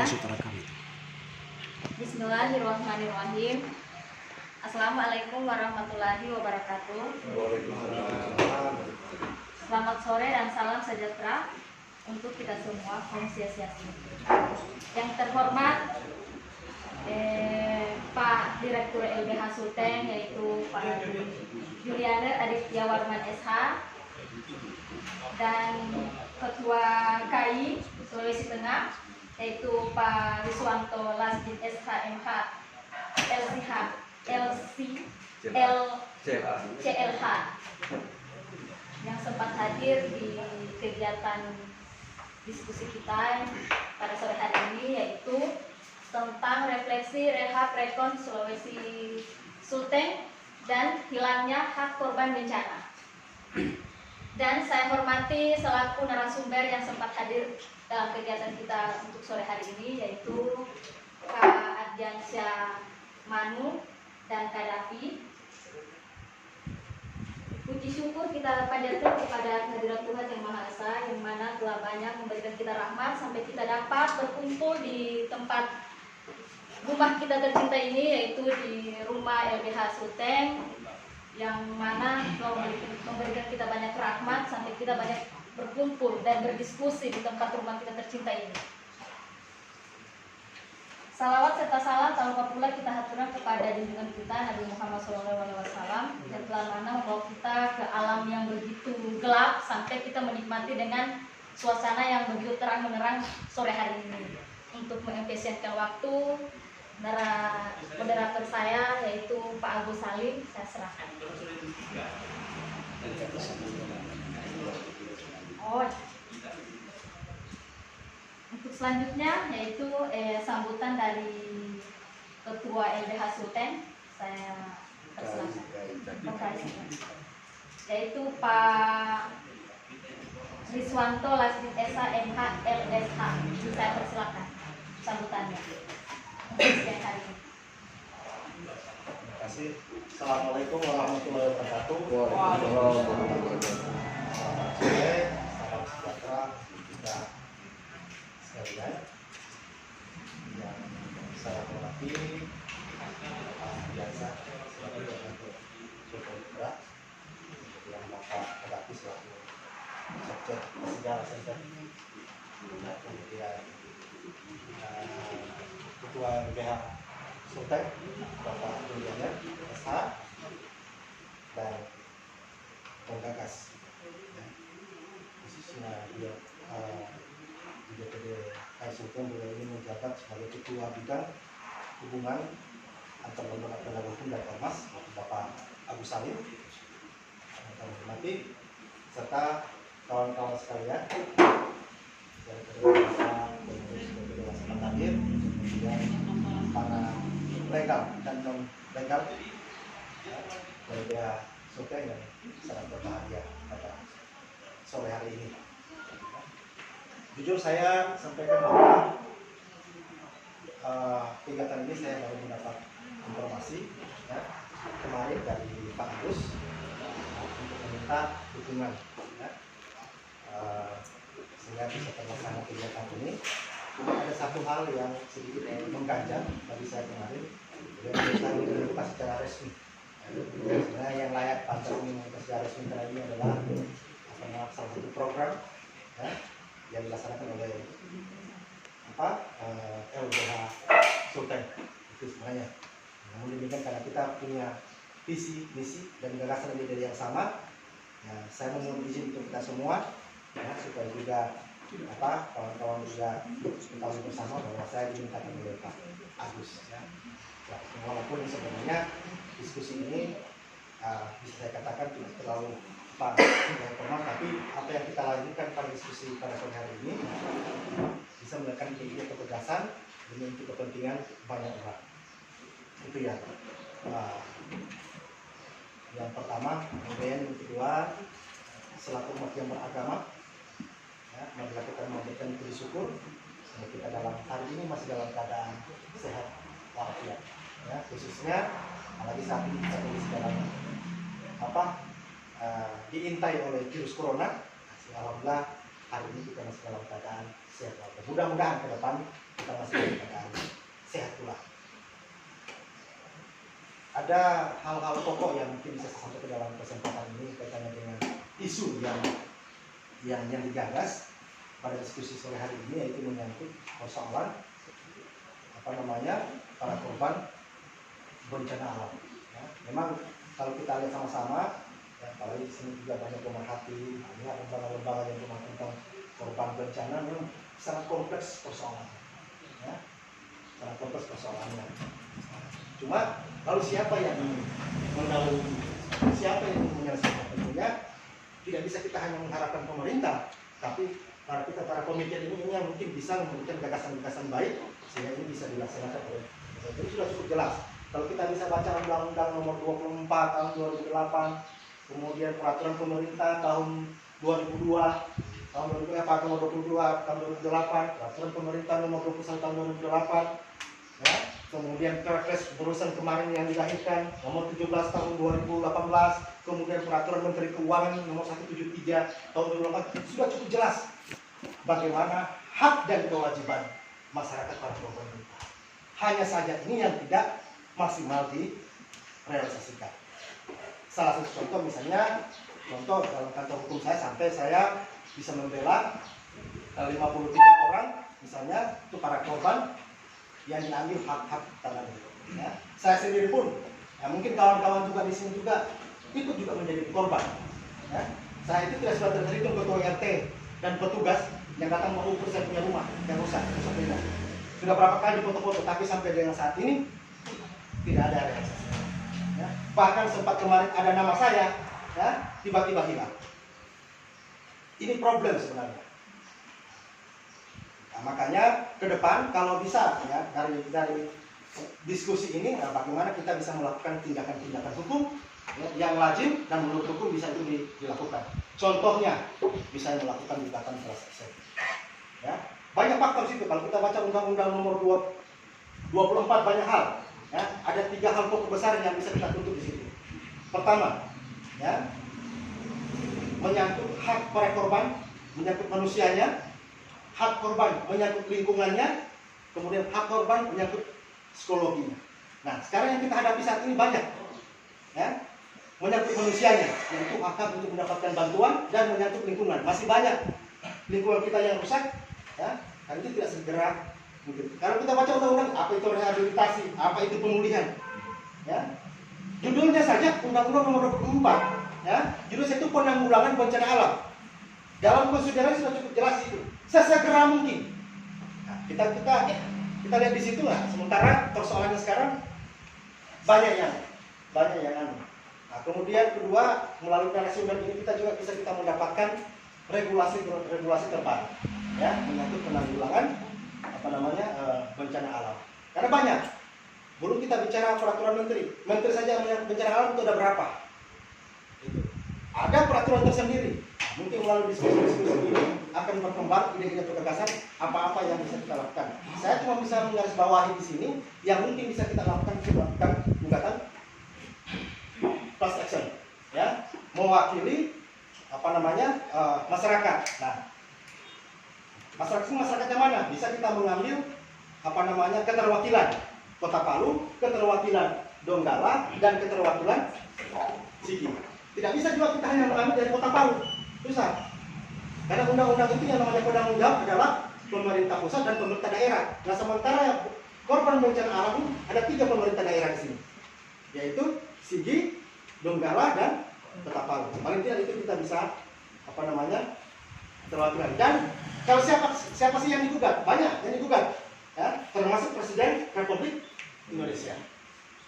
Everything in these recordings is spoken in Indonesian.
ya. Bismillahirrahmanirrahim. Assalamualaikum warahmatullahi wabarakatuh. Selamat sore dan salam sejahtera untuk kita semua, Om Swastiastu. Yang terhormat Pak Direktur LBH Sulteng, yaitu Pak Julianer Aditya Warman SH, dan Ketua KI Sulawesi Tengah, yaitu Pak Riswanto Lasdin SHMH CLH, yang sempat hadir di kegiatan diskusi kita pada sore hari ini, yaitu tentang refleksi rehab rekon Sulawesi Sulteng dan hilangnya hak korban bencana. Dan saya hormati selaku narasumber yang sempat hadir dalam kegiatan kita untuk sore hari ini, yaitu Kak Adjansyah Manu dan Kak Davi. Puji syukur kita panjatkan kepada kehadirat Tuhan Yang Maha Esa, yang mana telah banyak memberikan kita rahmat sampai kita dapat berkumpul di tempat rumah kita tercinta ini, yaitu di rumah LBH Sulteng, yang mana telah memberikan kita banyak rahmat sampai kita banyak berkumpul dan berdiskusi di tempat rumah kita tercinta ini. Salawat serta salam tak lupa pula kita haturkan kepada junjungan kita Nabi Muhammad SAW, yang telah mana membawa kita ke alam yang begitu gelap sampai kita menikmati dengan suasana yang begitu terang menerang sore hari ini. Untuk mengefisienkan waktu, moderator saya yaitu Pak Agus Salim, saya serahkan. Untuk selanjutnya yaitu sambutan dari Ketua LBH Sulteng, saya persilakan. Yaitu Pak Riswanto Lasdin SHMH LSH, saya persilakan sambutannya. Terima kasih. Assalamualaikum warahmatullahi wabarakatuh. Selamat sore, salam sejahtera kita sekalian. Yang saya hormati biasa selaku Direktur Sulteng, yang Bapak Kadapi selaku Sekjen Segala Center, kemudian Ketua LBH Sulteng Bapak Julianer SH, dan Penggagas, khususnya dia di DPD KI Sulteng beliau ini menjabat sebagai Ketua Bidang Hubungan Antar Lembaga Penegak Hukum dan Ormas, Bapak Agus Salim, yang kami hormati, serta kawan-kawan sekalian dari kedua hadir, kemudian para legal dan non legal dari LBH Sulteng yang sangat berbahagia pada sore hari ini. Jujur saya sampaikan bahwa kegiatan ini saya baru mendapat informasi kemarin dari Pak Agus untuk meminta dukungan sehingga bisa terlaksana kegiatan ini. Cuma ada satu hal yang sedikit mengganjal bagi saya kemarin, yang saya dibuka secara resmi. Sebenarnya yang layak pantas dibuka secara resmi kali ini adalah salah satu program yang dilaksanakan oleh LBH Sulteng itu sebenarnya. Namun demikian karena kita punya visi, misi dan gagasan ide yang sama, saya memohon izin untuk kita semua supaya juga kawan-kawan juga tahu bersama bahwa saya dimintakan oleh Pak Agus. Walaupun sebenarnya diskusi ini bisa saya katakan tidak terlalu formal, tapi apa yang kita lanjutkan pada diskusi pada sore hari ini bisa melakukan ide ketegasan demi untuk kepentingan banyak orang. Itu ya. Yang pertama, kemudian yang kedua, selaku umat yang beragama, marilah kita memberikan puji syukur bahwa kita dalam hari ini masih dalam keadaan sehat walafiat, khususnya apalagi saat ini kita kondisi dalam diintai oleh virus corona. Alhamdulillah hari ini kita masih dalam keadaan sehat. Mudah-mudahan ke depan kita masih dalam keadaan sehat pula. Ada hal-hal pokok yang mungkin bisa saya sampaikan dalam kesempatan ini kaitannya dengan isu yang digagas pada diskusi sore hari ini, yaitu menyangkut persoalan para korban bencana alam. Ya, memang kalau kita lihat sama-sama, ya, kalau di sini juga banyak pemerhati, banyak lembaga-lembaga yang memang tentang korban bencana, memang sangat kompleks persoalannya. Ya, sangat kompleks persoalannya. Cuma lalu siapa yang mendahului, siapa yang menyelesaikan? Tentunya tidak bisa kita hanya mengharapkan pemerintah, tapi para pemikir ini yang mungkin bisa memberikan gagasan-gagasan baik sehingga ini bisa dilaksanakan oleh. Jadi sudah cukup jelas. Kalau kita bisa baca Undang-Undang Nomor 24 tahun 2008, kemudian Peraturan Pemerintah tahun 2002, tahun 2008, Nomor 22 tahun 2008, Peraturan Pemerintah Nomor 21 tahun 2008, ya. Kemudian Perpres berurusan kemarin yang dilahirkan Nomor 17 tahun 2018, kemudian Peraturan Menteri Keuangan Nomor 173 tahun 2008, sudah cukup jelas bagaimana hak dan kewajiban masyarakat para korban bencana. Hanya saja ini yang tidak maksimal direalisasikan. Salah satu contoh misalnya, dalam kantor hukum saya sampai saya bisa membela 53 orang misalnya itu para korban yang diambil hak-hak tanah milik. Ya. Saya sendiri pun, ya mungkin kawan-kawan juga di sini juga ikut juga menjadi korban. Ya. Saya itu tidak sudah terhitung ketua RT dan petugas yang datang mengukur saya punya rumah yang rusak. Sudah berapa kali foto-foto, tapi sampai dengan saat ini tidak ada realisasi. Ya. Bahkan sempat kemarin ada nama saya, ya, tiba-tiba hilang. Ini problem sebenarnya. Nah, makanya ke depan kalau bisa ya dari diskusi ini, nah, bagaimana kita bisa melakukan tindakan-tindakan hukum ya, yang lazim dan menurut hukum bisa itu dilakukan. Contohnya bisa melakukan gugatan class action. Ya, banyak faktor situ. Kalau kita baca Undang-Undang Nomor 24 banyak hal. Ya, ada 3 hal pokok besar yang bisa kita tuntut di situ. Pertama, ya, menyangkut hak para korban, menyangkut manusianya, hak korban menyangkut lingkungannya, kemudian hak korban menyangkut psikologinya. Nah, sekarang yang kita hadapi saat ini banyak, ya, menyangkut manusianya, yaitu hak untuk mendapatkan bantuan, dan menyangkut lingkungan. Masih banyak lingkungan kita yang rusak, ya, dan itu tidak segera mungkin. Kalau kita baca undang-undang, apa itu rehabilitasi, apa itu pemulihan, ya, judulnya saja Undang-Undang Nomor 24, ya, judulnya itu penanggulangan bencana alam. Dalam konsiderasi sudah cukup jelas itu, sesegera mungkin. Nah, kita lihat di situ lah. Sementara persoalannya sekarang banyak yang Nah, kemudian kedua, melalui narasumber ini kita juga bisa mendapatkan regulasi terbaru, ya, menyangkut penanggulangan bencana alam. Karena banyak. Belum kita bicara peraturan menteri saja menyangkut bencana alam itu ada berapa? Ada peraturan tersendiri. Mungkin melalui diskusi ini akan berkembang ide-ide gagasan apa-apa yang bisa kita lakukan. Saya cuma bisa menggarisbawahi di sini yang mungkin bisa kita lakukan gugatan class action, ya, mewakili masyarakat. Nah, masyarakat yang mana? Bisa kita mengambil keterwakilan Kota Palu, keterwakilan Donggala, dan keterwakilan Sigi. Tidak bisa juga kita hanya mengambil dari Kota Palu. Susah. Karena undang-undang itu yang namanya penanggung jawab adalah pemerintah pusat dan pemerintah daerah. Nah, sementara korban bencana alam ada 3 pemerintah daerah di sini, yaitu Sigi, Donggala, dan Kota Palu. Paling tidak itu kita bisa terwakilan. Dan kalau siapa sih yang digugat? Banyak yang digugat, ya, termasuk Presiden Republik Indonesia.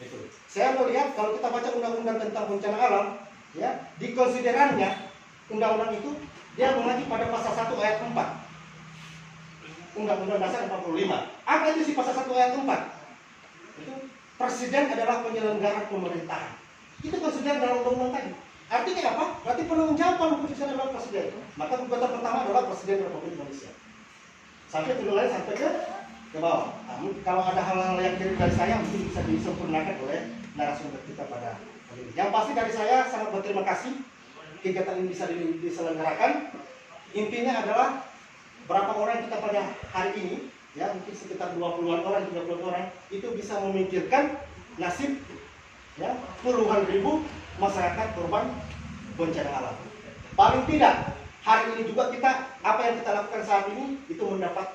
Itu. Saya melihat kalau kita baca undang-undang tentang bencana alam, ya, di konsiderannya undang-undang itu dia mengacu pada pasal 1 ayat 4 Undang-Undang Dasar 45. Apa itu sih pasal 1 ayat 4? Itu presiden adalah penyelenggara pemerintahan. Itu konsideran dalam undang-undang tadi. Artinya apa? Berarti penanggung jawab kalau keputusan adalah presiden. Maka gugatan pertama adalah Presiden Republik Indonesia. Sampai turun sampai ke bawah. Namun kalau ada hal-hal yang kiri dari saya mungkin bisa disempurnakan oleh narasumber kita pada hari ini. Yang pasti dari saya sangat berterima kasih kegiatan ini bisa diselenggarakan. Intinya adalah berapa orang kita pada hari ini, ya mungkin sekitar 20-an orang, 30 orang, itu bisa memikirkan nasib ya puluhan ribu masyarakat korban bencana alam. Paling tidak hari ini juga kita, apa yang kita lakukan saat ini itu mendapat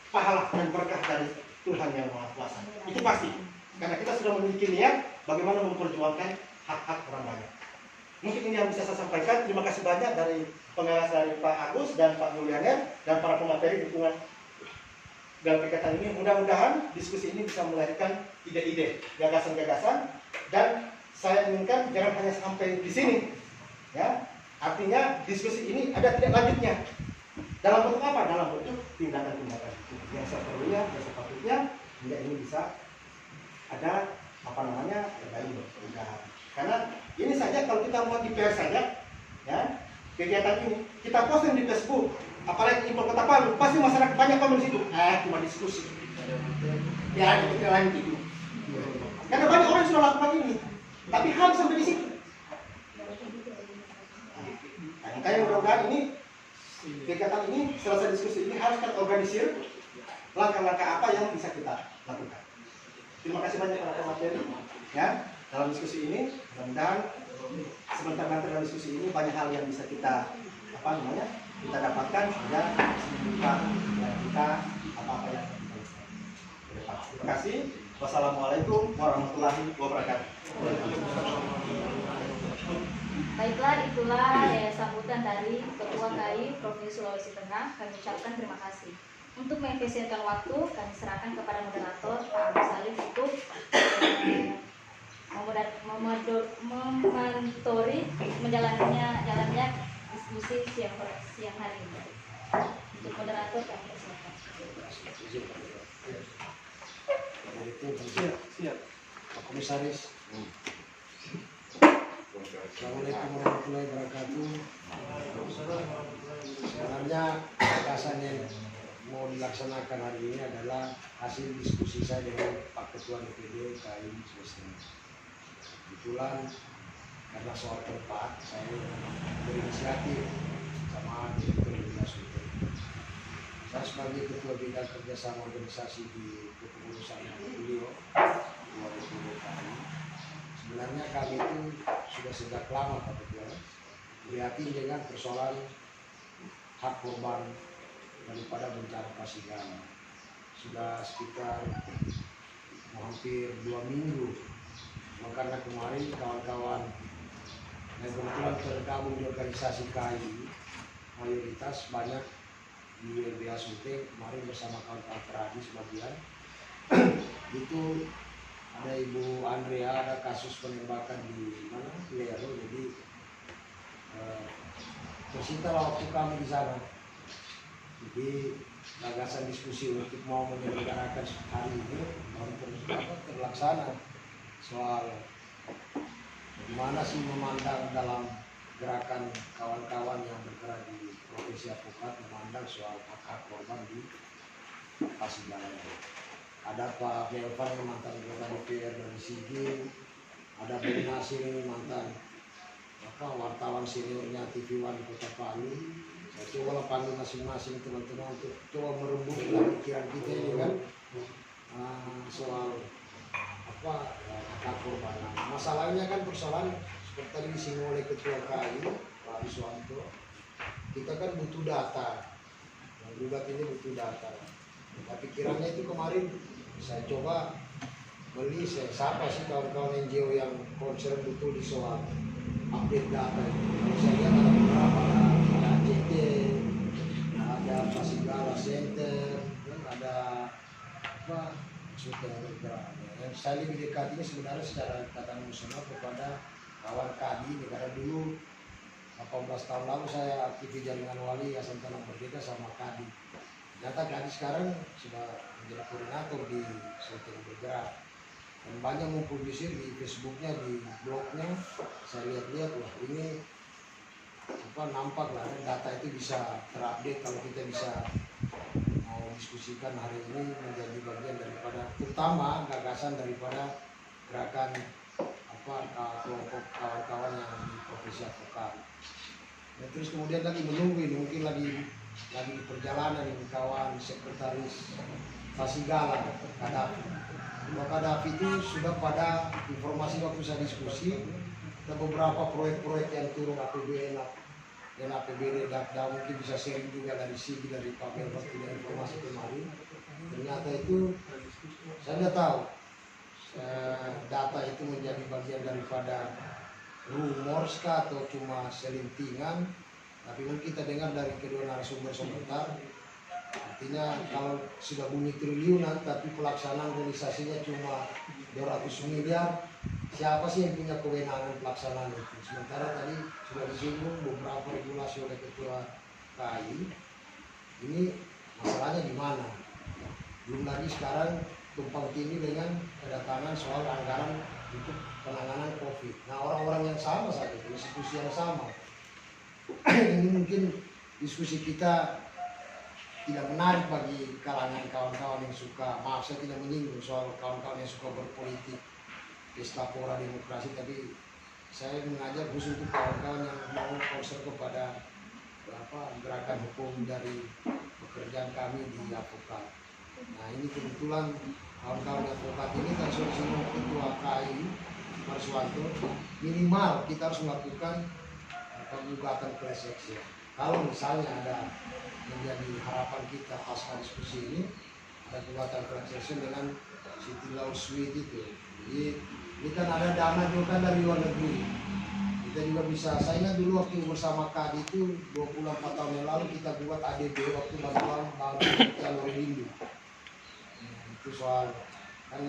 pahala dan berkah dari Tuhan yang Maha Kuasa. Itu pasti. Karena kita sudah memiliki niat bagaimana memperjuangkan hak-hak orang banyak. Mungkin ini yang bisa saya sampaikan. Terima kasih banyak dari pengawas dari Pak Agus dan Pak Julianer dan para pemateri dukungan dalam kegiatan ini. Mudah-mudahan diskusi ini bisa melahirkan ide-ide, gagasan-gagasan, dan saya inginkan jangan hanya sampai di sini. Ya, artinya diskusi ini ada tidak lanjutnya. Dalam bentuk apa? Dalam bentuk tindakan-tindakan yang seperlunya, yang sepatutnya, hingga ini bisa ada apa namanya mudah. Karena ini saja kalau kita buat di PR saja, ya kegiatan ini kita posting di Facebook, apalagi info Kota Palu, pasti masyarakat banyak komen di situ. Cuma diskusi. Ya, kita lanjut itu. Karena banyak orang yang sudah lakukan ini, tapi harus sampai di situ. Makanya mudah-mudahan ini kegiatan ini selesai diskusi ini harus kita organisir langkah-langkah apa yang bisa kita lakukan. Terima kasih banyak para pemateri ya dalam diskusi ini. Mudah-mudahan sebentar-bentar dalam diskusi ini banyak hal yang bisa kita kita dapatkan sehingga kita apa-apa yang kita lakukan. Terima kasih. Wassalamualaikum warahmatullahi wabarakatuh. Baiklah, itulah sambutan dari Ketua KAI Provinsi Sulawesi Tengah. Kami ucapkan terima kasih. Untuk mengefisienkan waktu, kami serahkan kepada moderator Pak Agus Salim untuk mementori jalannya diskusi siang hari ini. Untuk moderator kami persilakan. Siap. Pak Komisaris. Assalamualaikum warahmatullahi wabarakatuh. Sebenarnya gagasan yang mau dilaksanakan hari ini adalah hasil diskusi saya dengan Pak Ketua DPD KAI Sulawesi Tengah. Kebetulan karena soal tempat saya berinisiatif sama Direktur Bidang Sulawesi. Saya sebagai Ketua Bidang Kerjasama Organisasi di Kepengurusan beliau Ketua DPD KAI. Sebenarnya kami itu sudah sejak lama Pak Ketua prihatin dengan persoalan hak korban daripada bencana Pasigala. Sudah sekitar hampir 2 minggu. Karena kemarin kawan-kawan yang kebetulan tergabung di organisasi KAI mayoritas banyak di LBH Sulteng kemarin bersama kawan-kawan Teradi sebagian itu ada Ibu Andrea, ada kasus penembakan di mana Lero, jadi tersita waktu kami di sana. Jadi gagasan diskusi untuk mau menyelenggarakan hari ini terlaksana soal bagaimana sih memandang dalam gerakan kawan-kawan yang bergerak di Provinsi Apukat memandang soal hak-hak korban di Pasigala. Ada Pak Melvan yang mantan anggota DPR dari Sigi, ada Bung Nasir ini mantan wartawan seniornya TV One di Kota Palu. Saya coba panggil masing-masing teman-teman untuk coba merembuk pikiran kita ini kan soal hak korban. Masalahnya kan persoalan seperti tadi disinggung oleh Ketua KAI Pak Wiswanto, kita kan butuh data, yang gugat ini butuh data. Nah, pikirannya itu kemarin saya coba beli, saya sapa sih kawan-kawan NGO yang concern betul di soal update data itu. Kalau saya lihat ada beberapa, ada ACT, ada Pasigala Center, ada Sulteng Bergerak. Yang saya lebih dekat ini sebenarnya secara ikatan emosional kepada kawan KADI, karena dulu 18 tahun lalu saya aktif di jaringan wali Yayasan Tanah Merdeka sama KADI. Ternyata KADI sekarang sudah menjadi koordinator di Sulteng Bergerak. Dan banyak mempublisir di Facebooknya, di blognya. Saya lihat-lihat, wah ini nampak lah data itu bisa terupdate kalau kita bisa mau diskusikan hari ini menjadi bagian daripada terutama gagasan daripada gerakan kelompok kawan-kawan yang di Provinsi Apukat. Ya, terus kemudian lagi menunggu ini mungkin lagi di perjalanan ini kawan sekretaris Fasigala Kadafi. Kalau Kadafi itu sudah pada informasi waktu saya diskusi ada beberapa proyek-proyek yang turun APBN dan APBD dan mungkin bisa sharing juga dari segi dari Pak Melbert tidak informasi kemarin. Ternyata itu saya tidak tahu data itu menjadi bagian daripada rumors kah atau cuma selintingan, tapi mungkin kita dengar dari kedua narasumber sebentar. Artinya kalau sudah bunyi triliunan tapi pelaksanaan realisasinya cuma 200 miliar, siapa sih yang punya kewenangan pelaksanaan itu? Sementara tadi sudah disinggung beberapa regulasi oleh Ketua KAI, ini masalahnya di mana? Belum lagi sekarang tumpang tindih dengan kedatangan soal anggaran untuk penanganan COVID. Nah, orang-orang yang sama saja, institusi yang sama. Ini mungkin diskusi kita tidak menarik bagi kalangan kawan-kawan yang suka, maaf saya tidak menyinggung soal kawan-kawan yang suka berpolitik, pesta pora demokrasi, tapi saya mengajak khusus untuk kawan-kawan yang mau konser kepada gerakan hukum dari pekerjaan kami di advokat. Nah, ini kebetulan kawan-kawan advokat ini kan sudah singgung Ketua KAI Marswanto, minimal kita harus melakukan penggugatan class action. Kalau misalnya ada menjadi harapan kita pasca diskusi ini, ada gugatan class action dengan City Law Suite itu. Jadi ini kan ada dana juga kan dari luar negeri. Kita juga bisa, saya ingat dulu waktu bersama KADI itu 24 tahun yang lalu kita buat ADB waktu bantuan Bank Jalur Rindu. Itu soal kan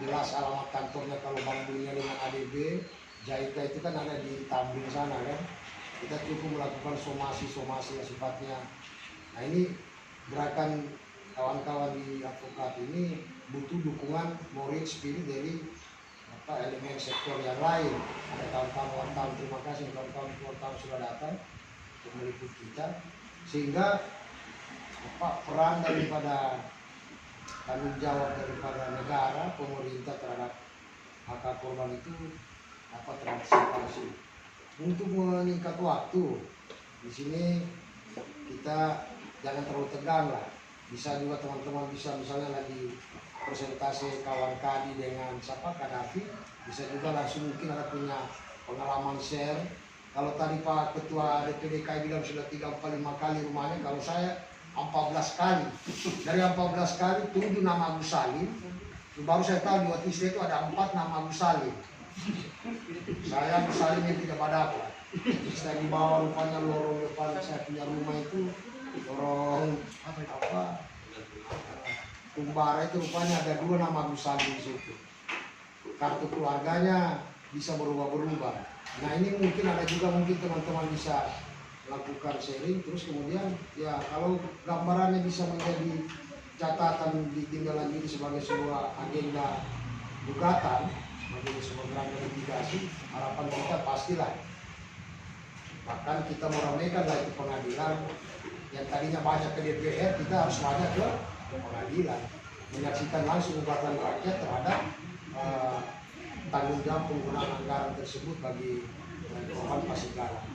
jelas alamat kantornya kalau Bank Dunia dengan ADB, JICA itu kan ada di Tamrin sana kan. Kita cukup melakukan somasi yang sifatnya. Nah, ini gerakan kawan-kawan di advokat ini butuh dukungan moral spirit dari elemen sektor yang lain. Ada kawan-kawan wartawan, terima kasih kawan-kawan wartawan sudah datang untuk meliput kita, sehingga peran daripada tanggung jawab daripada negara, pemerintah terhadap hak korban itu terantisipasi. Untuk meningkat waktu, di sini kita jangan terlalu tegang lah. Bisa juga teman-teman bisa misalnya lagi presentasi kawan KADI dengan siapa Kadafi, bisa juga langsung mungkin ada punya pengalaman share. Kalau tadi Pak Ketua DPD KAI bilang sudah 3-5 kali rumahnya, kalau saya 14 kali. Dari 14 kali 7 nama Agus Salim, baru saya tahu di Watisda itu ada 4 nama Agus Salim. Saya Agus Salim yang tidak pada apa. Saya di bawah rupanya lorong depan saya punya rumah itu lorong Kumbara itu rupanya ada 2 nama Agus Salim di situ. Kartu keluarganya bisa berubah-berubah. Nah, ini mungkin ada juga mungkin teman-teman bisa lakukan sharing, terus kemudian ya kalau gambarannya bisa menjadi catatan ditindaklanjuti sebagai sebuah agenda gugatan sebagai sebuah gerakan litigasi, harapan kita pastilah bahkan kita meramaikan lah itu pengadilan yang tadinya banyak ke DPR, kita harus banyak ke pengadilan menyaksikan langsung gugatan rakyat terhadap tanggung jawab penggunaan anggaran tersebut bagi korban Fasigala.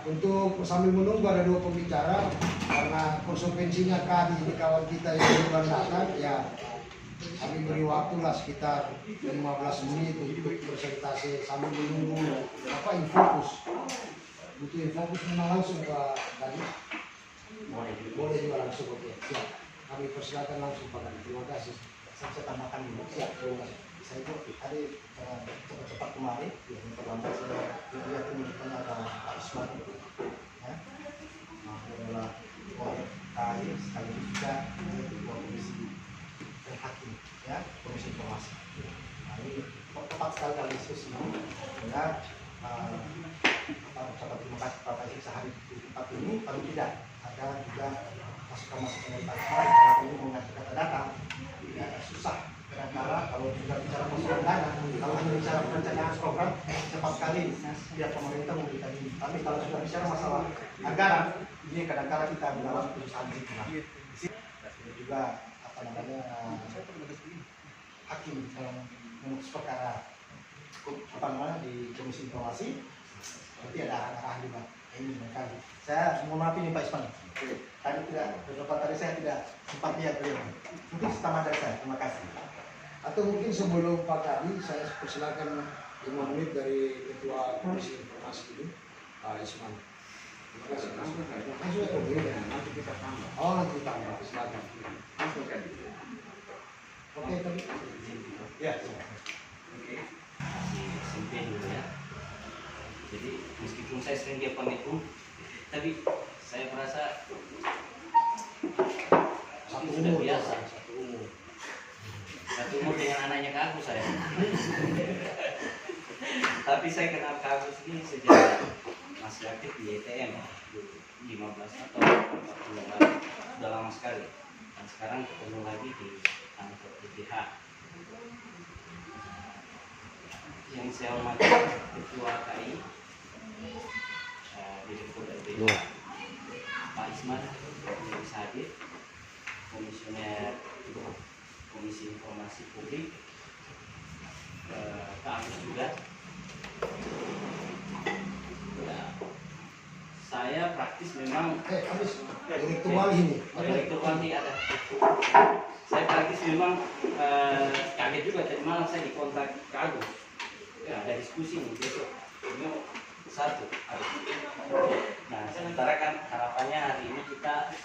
Untuk sambil menunggu ada 2 pembicara karena konsekuensinya KADI ini kawan kita yang bulan datang, ya kami beri waktu lah sekitar 15 menit untuk presentasi sambil menunggu infokus. Butuh infokus memang langsung Pak Kadi? Boleh juga langsung, oke. Siap. Kami persilakan langsung Pak Kadi. Terima kasih. Saya tambahkan dulu. Siap. Terima kasih. Saya itu tadi cepat kemarin, ya terlambat saya lihat ini ada Pak Isman itu, ya, adalah proyek KAI sekaligus juga ketua komisi dan hakim, ya, komisi informasi. Nah, ini tepat sekali kali diskusi ini, sehingga ucapan terima kasih Pak Isman sehari di tempat ini, paling tidak ada juga masukan-masukan dari Pak Isman karena ini mengasih kata data, tidak susah. Kadang-kadang kalau sudah bicara masukan dana, kalau hanya bicara perencanaan program, cepat sekali pihak pemerintah memberikan ini. Tapi kalau sudah bicara masalah anggaran, ini kadang-kadang kita mendapat keputusan itu. Dan juga hakim yang memutus perkara di komisi informasi, berarti ada ahli juga. ini kali. Saya mohon maaf ini Pak Isman. Tadi beberapa tadi saya tidak sempat lihat beliau. Mungkin setengah dari saya. Terima kasih. Atau mungkin sebelum Pak Kadi, saya persilakan 5 menit dari Ketua Komisi Informasi ini, Pak Isman. Terima kasih. Langsung ya, nanti kita tambah. Oh, nanti tambah. Silakan. Oke, tadi. Ya. Oke. Simpel dulu ya. Jadi meskipun saya sering dia pamit tapi saya merasa Satu ini sudah umur, biasa. satu umur. Satu umur dengan anaknya Kak Agus saya. Tapi saya kenal Kak Agus ini sejak masih aktif di ETM 15 atau 40 lalu. Sudah lama sekali. Dan sekarang ketemu lagi di kantor PPH. Yang saya hormati Ketua KI, Direktur LBH, Pak Isman, yang bisa hadir, Komisioner Komisi Informasi Publik, Pak Agus juga. Ya, saya praktis memang Habis. Direktur Wali ini. Direktur Wali ada. Saya praktis memang kaget juga tadi malam saya dikontak Kak Agus. Ya, ada diskusi nih besok. Ini satu. Nah, sementara kan harapannya hari ini kita